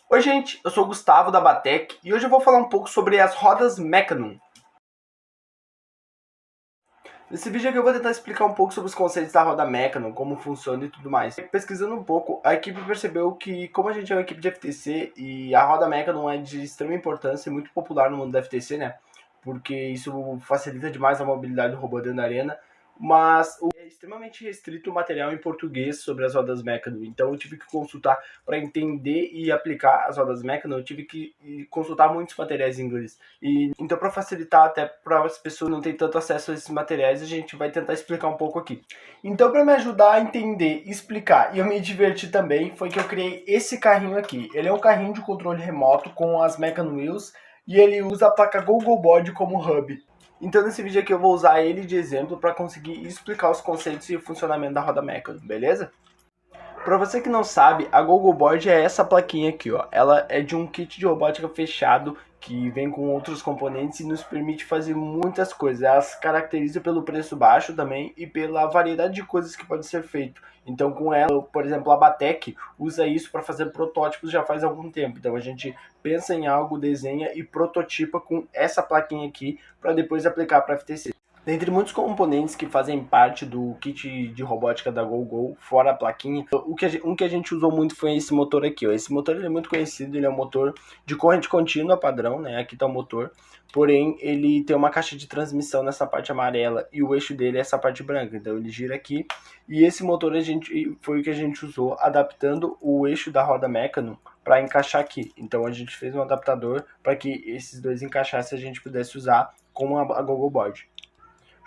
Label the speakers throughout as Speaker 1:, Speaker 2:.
Speaker 1: Oi gente, eu sou o Gustavo da Batec e hoje eu vou falar um pouco sobre as rodas Mecanum. Nesse vídeo aqui eu vou tentar explicar um pouco sobre os conceitos da roda Mecanum, como funciona e tudo mais. Pesquisando um pouco, a equipe percebeu que, como a gente é uma equipe de FTC e a roda Mecanum é de extrema importância e muito popular no mundo da FTC, né? Porque isso facilita demais a mobilidade do robô dentro da arena, mas é extremamente restrito o material em português sobre as rodas Mecanum. Então eu tive que consultar para entender e aplicar as rodas Mecanum, eu tive que consultar muitos materiais em inglês. E então, para facilitar até para as pessoas não terem tanto acesso a esses materiais, a gente vai tentar explicar um pouco aqui. Então, para me ajudar a entender, explicar e eu me divertir também, foi que eu criei esse carrinho aqui. Ele é um carrinho de controle remoto com as Mecan Wheels e ele usa a placa Gogobody como hub. Então, nesse vídeo aqui eu vou usar ele de exemplo para conseguir explicar os conceitos e o funcionamento da roda Mecan, beleza? Para você que não sabe, a Gogoboard é essa plaquinha aqui, ó. Ela é de um kit de robótica fechado que vem com outros componentes e nos permite fazer muitas coisas. Ela se caracteriza pelo preço baixo também e pela variedade de coisas que pode ser feito. Então, com ela, por exemplo, a Batec usa isso para fazer protótipos já faz algum tempo. Então, a gente pensa em algo, desenha e prototipa com essa plaquinha aqui para depois aplicar para FTC. Dentre muitos componentes que fazem parte do kit de robótica da GoGo, fora a plaquinha, um que a gente usou muito foi esse motor aqui. Ó. Esse motor ele é muito conhecido, ele é um motor de corrente contínua padrão, né? Aqui está o motor. Porém, ele tem uma caixa de transmissão nessa parte amarela e o eixo dele é essa parte branca. Então ele gira aqui. E esse motor foi o que a gente usou adaptando o eixo da roda Mecanum para encaixar aqui. Então a gente fez um adaptador para que esses dois encaixassem e a gente pudesse usar com a GoGo Board.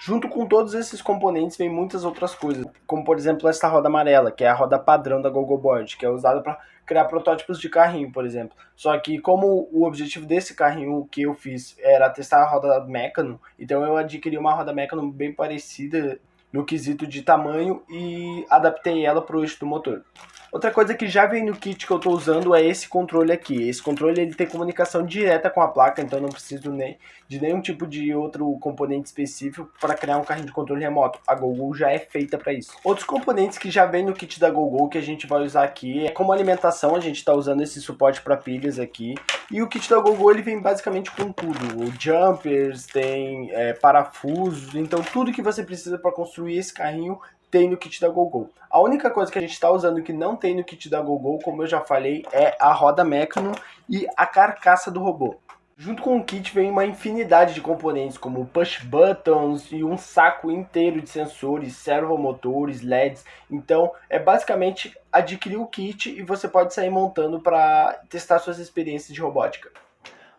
Speaker 1: Junto com todos esses componentes vem muitas outras coisas, como por exemplo essa roda amarela, que é a roda padrão da Gogoboard, que é usada para criar protótipos de carrinho, por exemplo. Só que como o objetivo desse carrinho que eu fiz era testar a roda Mecanum, então eu adquiri uma roda Mecanum bem parecida no quesito de tamanho e adaptei ela para o eixo do motor. Outra coisa que já vem no kit que eu estou usando é esse controle aqui. Esse controle ele tem comunicação direta com a placa, então eu não preciso nem de nenhum tipo de outro componente específico para criar um carrinho de controle remoto. A GoGo já é feita para isso. Outros componentes que já vem no kit da GoGo que a gente vai usar aqui é como alimentação, a gente está usando esse suporte para pilhas aqui. E o kit da GoGo ele vem basicamente com tudo. O jumpers, tem parafusos, então tudo que você precisa para construir esse carrinho tem no kit da GoGo. A única coisa que a gente está usando que não tem no kit da GoGo, como eu já falei, é a roda Mecanum e a carcaça do robô. Junto com o kit vem uma infinidade de componentes, como push buttons e um saco inteiro de sensores, servomotores, LEDs. Então, é basicamente adquirir o kit e você pode sair montando para testar suas experiências de robótica.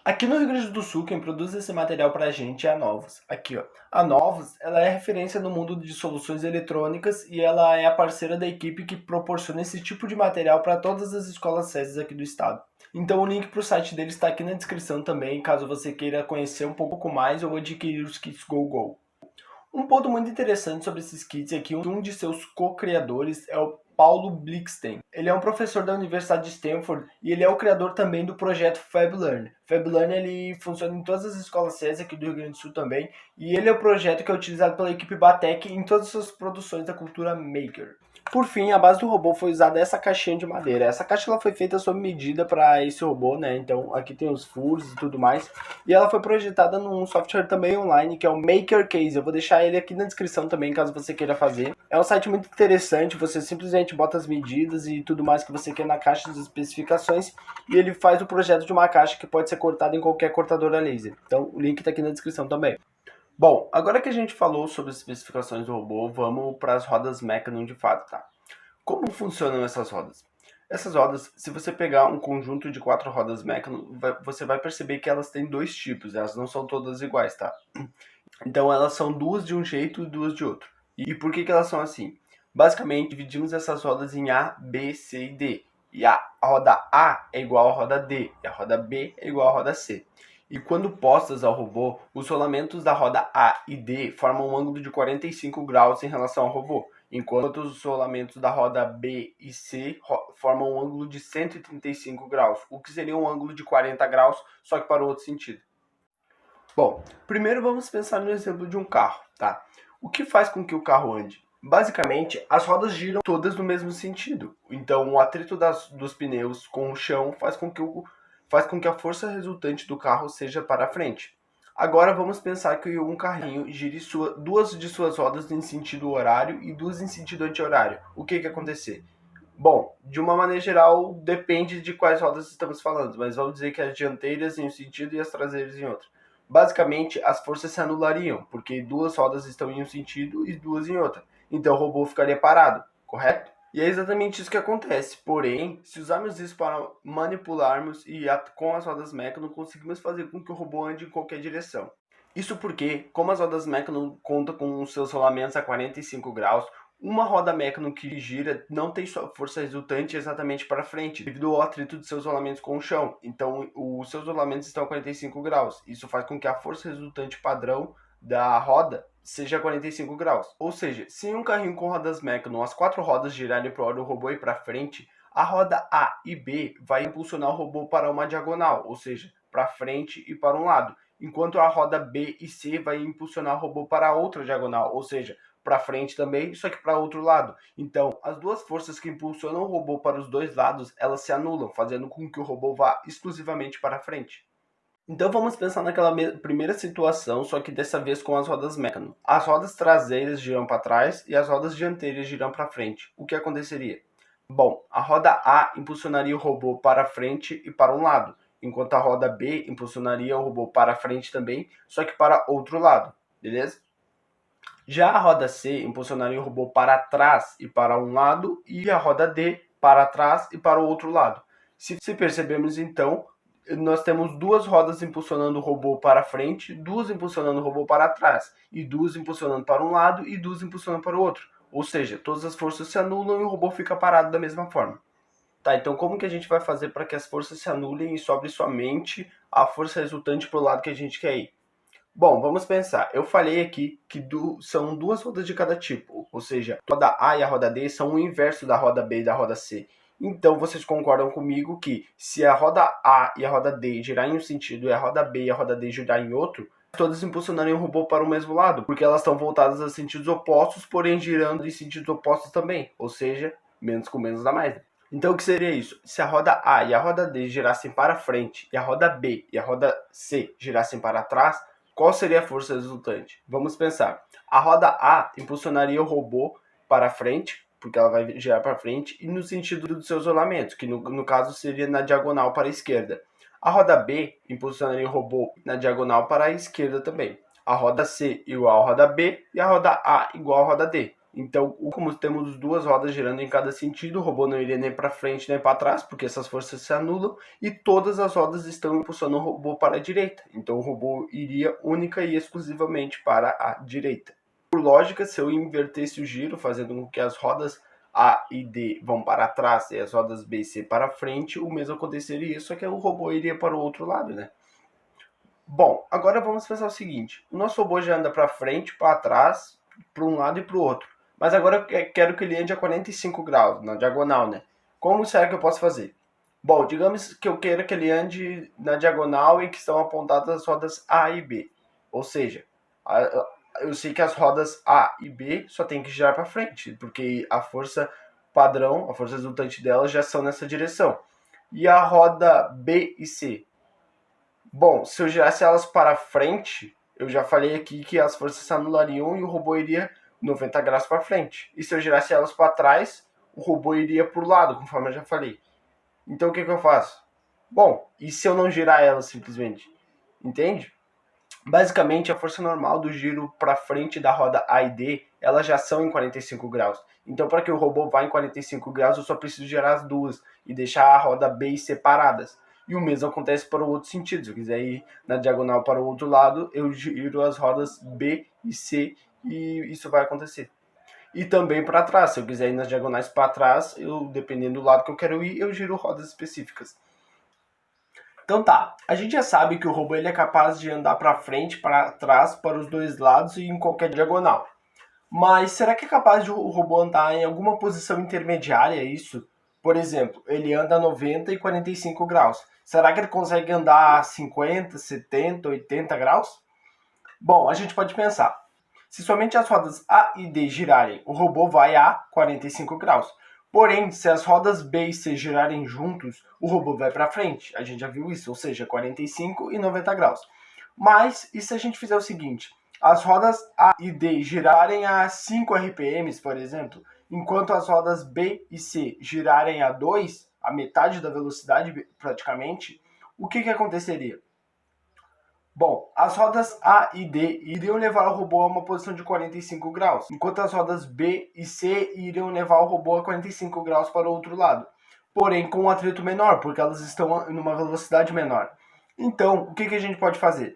Speaker 1: Aqui no Rio Grande do Sul, quem produz esse material pra gente é a Novos. Aqui, ó. A Novos, ela é referência no mundo de soluções eletrônicas e ela é a parceira da equipe que proporciona esse tipo de material para todas as escolas SESI aqui do estado. Então o link para o site deles está aqui na descrição também, caso você queira conhecer um pouco mais ou adquirir os kits GoGo. Um ponto muito interessante sobre esses kits é que um de seus co-criadores é o Paulo Blixten. Ele é um professor da Universidade de Stanford e ele é o criador também do projeto FabLearn. FabLearn ele funciona em todas as escolas SESI aqui do Rio Grande do Sul também e ele é o projeto que é utilizado pela equipe Batec em todas as suas produções da cultura Maker. Por fim, a base do robô foi usada essa caixinha de madeira. Essa caixa ela foi feita sob medida para esse robô, né? Então aqui tem os furos e tudo mais. E ela foi projetada num software também online que é o Maker Case. Eu vou deixar ele aqui na descrição também, caso você queira fazer. É um site muito interessante, você simplesmente bota as medidas e tudo mais que você quer na caixa das especificações e ele faz o projeto de uma caixa que pode ser cortada em qualquer cortadora laser. Então o link está aqui na descrição também. Bom, agora que a gente falou sobre as especificações do robô, vamos para as rodas Mecanum de fato, tá? Como funcionam essas rodas? Essas rodas, se você pegar um conjunto de 4 rodas Mecanum, você vai perceber que elas têm dois tipos, elas não são todas iguais, tá? Então elas são duas de um jeito e duas de outro. E por que elas são assim? Basicamente, dividimos essas rodas em A, B, C e D. E a roda A é igual à roda D, e a roda B é igual à roda C. E quando postas ao robô, os rolamentos da roda A e D formam um ângulo de 45 graus em relação ao robô, enquanto os rolamentos da roda B e C formam um ângulo de 135 graus, o que seria um ângulo de 40 graus, só que para o outro sentido. Bom, primeiro vamos pensar no exemplo de um carro, tá? O que faz com que o carro ande? Basicamente, as rodas giram todas no mesmo sentido. Então, o atrito dos pneus com o chão faz com que a força resultante do carro seja para a frente. Agora vamos pensar que um carrinho gire duas de suas rodas em sentido horário e duas em sentido anti-horário. O que acontecer? Bom, de uma maneira geral, depende de quais rodas estamos falando, mas vamos dizer que as dianteiras em um sentido e as traseiras em outro. Basicamente, as forças se anulariam, porque duas rodas estão em um sentido e duas em outra. Então o robô ficaria parado, correto? E é exatamente isso que acontece. Porém, se usarmos isso para manipularmos com as rodas Meccano, conseguimos fazer com que o robô ande em qualquer direção. Isso porque, como as rodas Meccano contam com os seus rolamentos a 45 graus, uma roda Meccano que gira não tem sua força resultante exatamente para frente, devido ao atrito de seus rolamentos com o chão. Então, os seus rolamentos estão a 45 graus. Isso faz com que a força resultante padrão da roda seja 45 graus. Ou seja, se um carrinho com rodas Meccano, as quatro rodas girarem para o robô ir para frente, a roda A e B vai impulsionar o robô para uma diagonal, ou seja, para frente e para um lado, enquanto a roda B e C vai impulsionar o robô para outra diagonal, ou seja, para frente também, só que para outro lado. Então, as duas forças que impulsionam o robô para os dois lados, elas se anulam, fazendo com que o robô vá exclusivamente para frente. Então vamos pensar naquela primeira situação, só que dessa vez com as rodas Meccano. As rodas traseiras giram para trás e as rodas dianteiras giram para frente. O que aconteceria? Bom, a roda A impulsionaria o robô para frente e para um lado, enquanto a roda B impulsionaria o robô para frente também, só que para outro lado, beleza? Já a roda C impulsionaria o robô para trás e para um lado, e a roda D para trás e para o outro lado. Se percebemos então, nós temos duas rodas impulsionando o robô para frente, duas impulsionando o robô para trás, e duas impulsionando para um lado e duas impulsionando para o outro. Ou seja, todas as forças se anulam e o robô fica parado da mesma forma. Tá, então como que a gente vai fazer para que as forças se anulem e sobre somente a força resultante para o lado que a gente quer ir? Bom, vamos pensar. Eu falei aqui que são duas rodas de cada tipo, ou seja, a roda A e a roda D são o inverso da roda B e da roda C. Então vocês concordam comigo que se a roda A e a roda D girar em um sentido e a roda B e a roda D girar em outro, todas impulsionariam o robô para o mesmo lado, porque elas estão voltadas a sentidos opostos, porém girando em sentidos opostos também, ou seja, menos com menos dá mais. Então o que seria isso? Se a roda A e a roda D girassem para frente e a roda B e a roda C girassem para trás, qual seria a força resultante? Vamos pensar. A roda A impulsionaria o robô para frente, porque ela vai girar para frente, e no sentido dos seus rolamentos, que no caso seria na diagonal para a esquerda. A roda B impulsionaria o robô na diagonal para a esquerda também. A roda C igual à roda B e a roda A igual à roda D. Então, como temos duas rodas girando em cada sentido, o robô não iria nem para frente nem para trás, porque essas forças se anulam, e todas as rodas estão impulsionando o robô para a direita. Então, o robô iria única e exclusivamente para a direita. Por lógica, se eu invertesse o giro, fazendo com que as rodas A e D vão para trás e as rodas B e C para frente, o mesmo aconteceria, só que o robô iria para o outro lado, né? Bom, agora vamos pensar o seguinte: o nosso robô já anda para frente, para trás, para um lado e para o outro. Mas agora eu quero que ele ande a 45 graus, na diagonal, né? Como será que eu posso fazer? Bom, digamos que eu queira que ele ande na diagonal e que estão apontadas as rodas A e B. Ou seja, eu sei que as rodas A e B só tem que girar para frente, porque a força padrão, a força resultante delas já são nessa direção. E a roda B e C? Bom, se eu girasse elas para frente, eu já falei aqui que as forças se anulariam e o robô iria 90 graus para frente. E se eu girasse elas para trás, o robô iria para o lado, conforme eu já falei. Então o que eu faço? Bom, e se eu não girar elas simplesmente? Entende? Basicamente, a força normal do giro para frente da roda A e D, elas já são em 45 graus. Então, para que o robô vá em 45 graus, eu só preciso girar as duas e deixar a roda B e C separadas. E o mesmo acontece para o outro sentido. Se eu quiser ir na diagonal para o outro lado, eu giro as rodas B e C e isso vai acontecer. E também para trás. Se eu quiser ir nas diagonais para trás, dependendo do lado que eu quero ir, eu giro rodas específicas. Então tá, a gente já sabe que o robô ele é capaz de andar para frente, para trás, para os dois lados e em qualquer diagonal. Mas será que é capaz de o robô andar em alguma posição intermediária, isso? Por exemplo, ele anda a 90 e 45 graus. Será que ele consegue andar a 50, 70, 80 graus? Bom, a gente pode pensar. Se somente as rodas A e D girarem, o robô vai a 45 graus. Porém, se as rodas B e C girarem juntos, o robô vai para frente. A gente já viu isso, ou seja, 45 e 90 graus. Mas, e se a gente fizer o seguinte? As rodas A e D girarem a 5 RPM, por exemplo, enquanto as rodas B e C girarem a 2, a metade da velocidade praticamente, o que aconteceria? Bom, as rodas A e D iriam levar o robô a uma posição de 45 graus, enquanto as rodas B e C iriam levar o robô a 45 graus para o outro lado, porém com um atrito menor, porque elas estão em uma velocidade menor. Então, o que a gente pode fazer?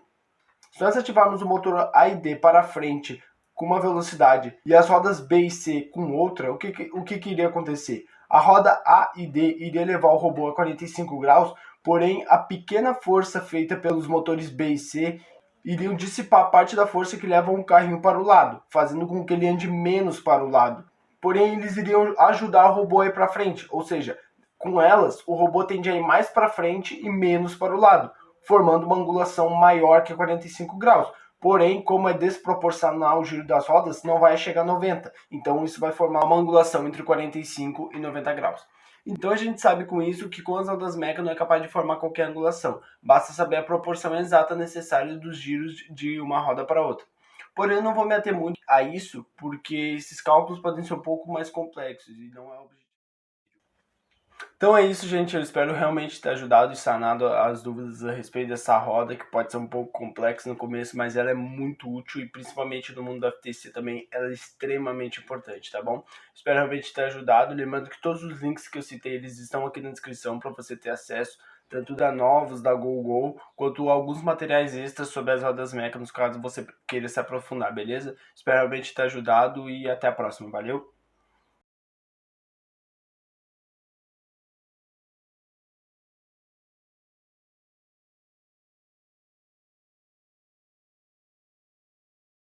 Speaker 1: Se nós ativarmos o motor A e D para frente com uma velocidade e as rodas B e C com outra, o que iria acontecer? A roda A e D iria levar o robô a 45 graus, porém a pequena força feita pelos motores B e C iriam dissipar parte da força que leva o carrinho para o lado, fazendo com que ele ande menos para o lado. Porém, eles iriam ajudar o robô a ir para frente, ou seja, com elas, o robô tende a ir mais para frente e menos para o lado, formando uma angulação maior que 45 graus. Porém, como é desproporcional o giro das rodas, não vai chegar a 90. Então, isso vai formar uma angulação entre 45 e 90 graus. Então, a gente sabe com isso que com as rodas meca não é capaz de formar qualquer angulação. Basta saber a proporção exata necessária dos giros de uma roda para outra. Porém, eu não vou me ater muito a isso, porque esses cálculos podem ser um pouco mais complexos e não é o objetivo. Então é isso, gente. Eu espero realmente ter ajudado e sanado as dúvidas a respeito dessa roda, que pode ser um pouco complexa no começo, mas ela é muito útil e principalmente no mundo da FTC também ela é extremamente importante, tá bom? Espero realmente ter ajudado. Lembrando que todos os links que eu citei, eles estão aqui na descrição para você ter acesso, tanto da Novos, da GoGo, quanto alguns materiais extras sobre as rodas mecânicas, caso você queira se aprofundar, beleza? Espero realmente ter ajudado e até a próxima. Valeu!